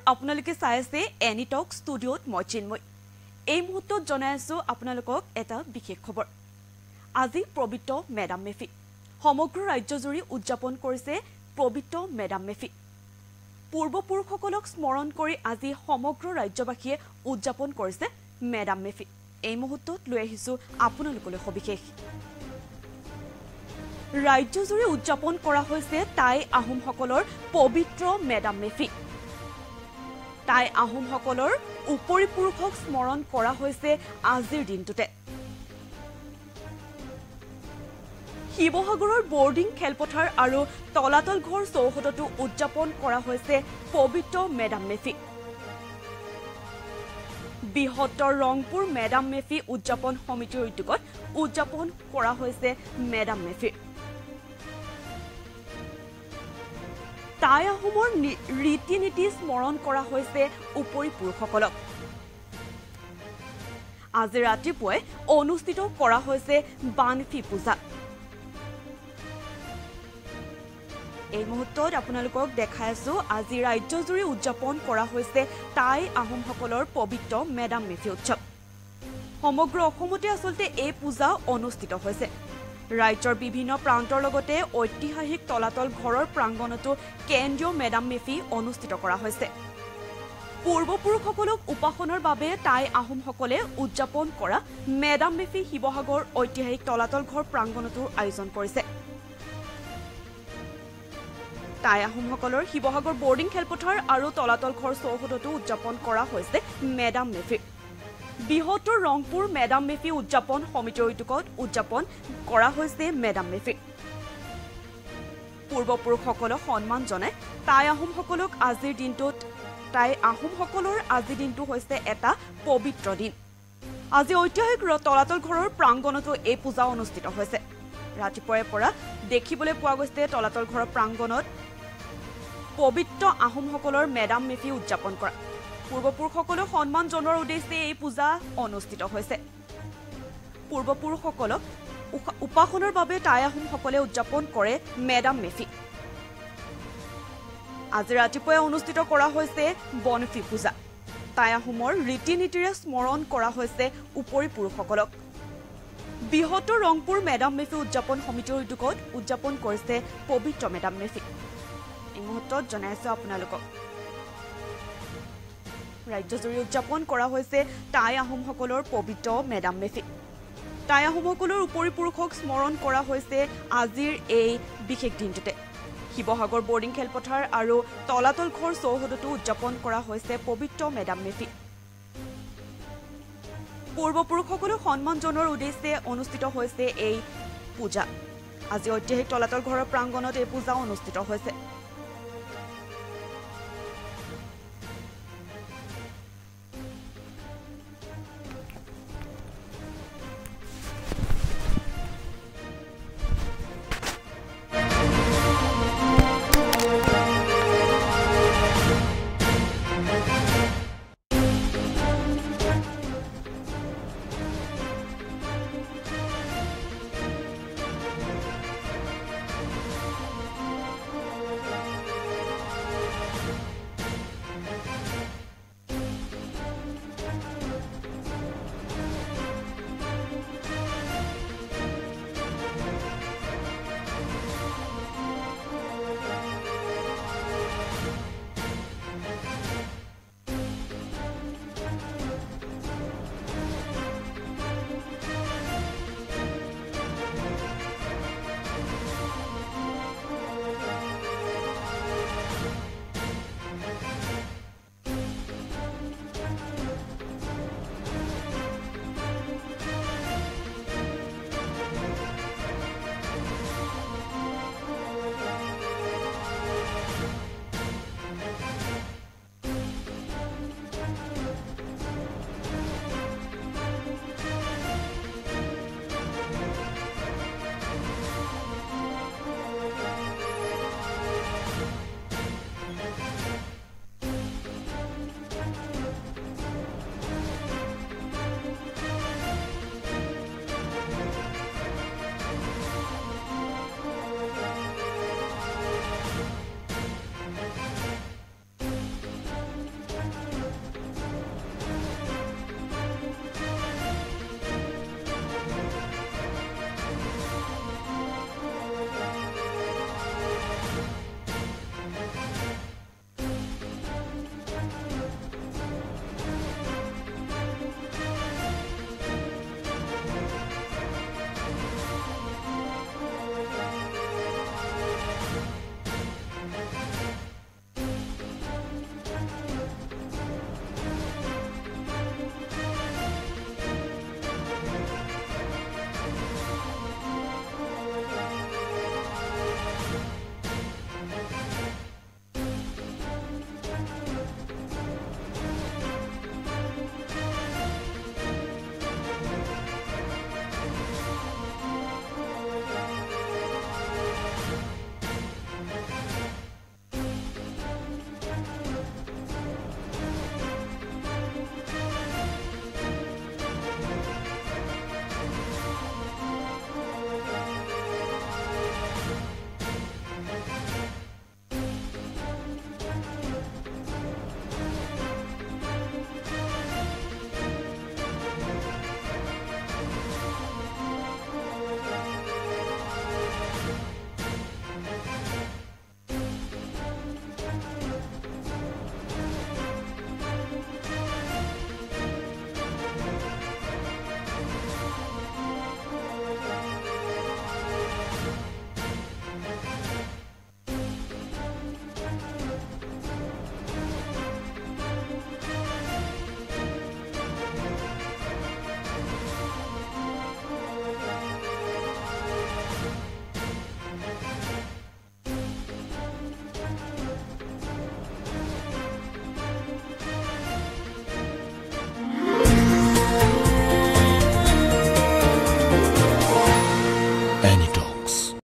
আপোনালোকে চাই আছে এনি টক ষ্টুডিঅ'ত মই চিন্ময় এই মুহূৰ্তত জনাই আছো আপোনালোকক এটা বিশেষ খবৰ আজি পবিত্ৰ মেডাম মেফি সমগ্ৰ ৰাজ্যজুৰি উদযাপন কৰিছে পবিত্ৰ মেডাম মেফি পূৰ্বপুৰুষসকলক স্মৰণ কৰি আজি সমগ্ৰ ৰাজ্যবাসীয়ে উদযাপন কৰিছে মেডাম মেফি এই মুহূৰ্তত লৈ আহিছো আপোনালোকলৈ সবিশেষ ৰাজ্যজুৰি উদযাপন কৰা হৈছে টাই আহোমসকলৰ পবিত্ৰ মেডাম মেফি টাই আহোমসকলৰ উপৰিপুৰুষক স্মৰণ কৰা হৈছে আজিৰ দিনটোতে শিৱসাগৰৰ বৰ্ডিং খেলপথাৰ আৰু তলাতল ঘৰ চৌহদতো উদযাপন কৰা হৈছে পবিত্ৰ মেডাম মেফি বৃহত্তৰ ৰংপুৰ মেডাম মেফি উদযাপন সমিতিৰ উদ্যোগত উদযাপন কৰা হৈছে মেডাম মেফি টাই আহোমৰ ৰীতি নীতি স্মৰণ কৰা হৈছে উপৰিপুৰুষসকলক আজি ৰাতিপুৱাই অনুষ্ঠিত কৰা হৈছে বানফি পূজা এই মুহূৰ্তত আপোনালোকক দেখাই আছো আজি ৰাজ্যজুৰি উদযাপন কৰা হৈছে টাই আহোমসকলৰ পবিত্ৰ মেডাম মেফি উৎসৱ সমগ্ৰ অসমতে আচলতে এই পূজা অনুষ্ঠিত হৈছে ৰাজ্যৰ বিভিন্ন প্ৰান্তৰ লগতে ঐতিহাসিক তলাতল ঘৰৰ প্ৰাংগণতো কেন্দ্ৰীয় মেডাম মেফি অনুষ্ঠিত কৰা হৈছে পূৰ্বপুৰুষসকলক উপাসনাৰ বাবে টাই আহোমসকলে উদযাপন কৰা মেডাম মেফি শিৱসাগৰ ঐতিহাসিক তলাতল ঘৰ প্ৰাংগণতো আয়োজন কৰিছে টাই আহোমসকলৰ শিৱসাগৰ বৰ্ডিং খেলপথাৰ আৰু তলাতল ঘৰ চৌহদতো উদযাপন কৰা হৈছে মেডাম মেফি বৃহত্তৰ ৰংপুৰ মেডাম মেফি উদযাপন সমিতিৰ উদ্যোগত উদযাপন কৰা হৈছে মেডাম মেফি পূৰ্বপুৰুষসকলক সন্মান জনাই টাই আহোমসকলৰ আজিৰ দিনটো হৈছে এটা পবিত্ৰ দিন আজি ঐতিহাসিক তলাতল ঘৰৰ প্ৰাংগণতো এই পূজা অনুষ্ঠিত হৈছে ৰাতিপুৱাৰে পৰা দেখিবলৈ পোৱা গৈছে তলাতল ঘৰৰ প্ৰাংগণত পবিত্ৰ আহোমসকলৰ মেডাম মেফি উদযাপন কৰা পূৰ্বপুৰুষসকলক সন্মান জনোৱাৰ উদ্দেশ্যে এই পূজা অনুষ্ঠিত হৈছে পূৰ্বপুৰুষসকলক উপাসনাৰ বাবে টাই আহোমসকলে উদযাপন কৰে মেডাম মেফি আজি ৰাতিপুৱাই অনুষ্ঠিত কৰা হৈছে বনফি পূজা টাই আহোমৰ ৰীতি নীতিৰে স্মৰণ কৰা হৈছে উপৰিপুৰুষসকলক বৃহত্তৰ ৰংপুৰ মেডাম মেফি উদযাপন সমিতিৰ উদ্যোগত উদযাপন কৰিছে পবিত্ৰ মেডাম মেফি এই মুহূৰ্তত জনাই আছো আপোনালোকক ৰাজ্যজুৰি উদযাপন কৰা হৈছে টাই আহোমসকলৰ পবিত্ৰ মেডাম মেফি টাই আহোমসকলৰ উপৰিপুৰুষক স্মৰণ কৰা হৈছে আজিৰ এই বিশেষ দিনটোতে শিৱসাগৰ বৰ্ডিং খেলপথাৰ আৰু তলাতল ঘৰ চৌহদতো উদযাপন কৰা হৈছে পবিত্ৰ মেডাম মেফি পূৰ্বপুৰুষসকলক সন্মান জনোৱাৰ উদ্দেশ্যে অনুষ্ঠিত হৈছে এই পূজা আজি ঐতিহাসিক তলাতল ঘৰৰ প্ৰাংগণত এই পূজা অনুষ্ঠিত হৈছে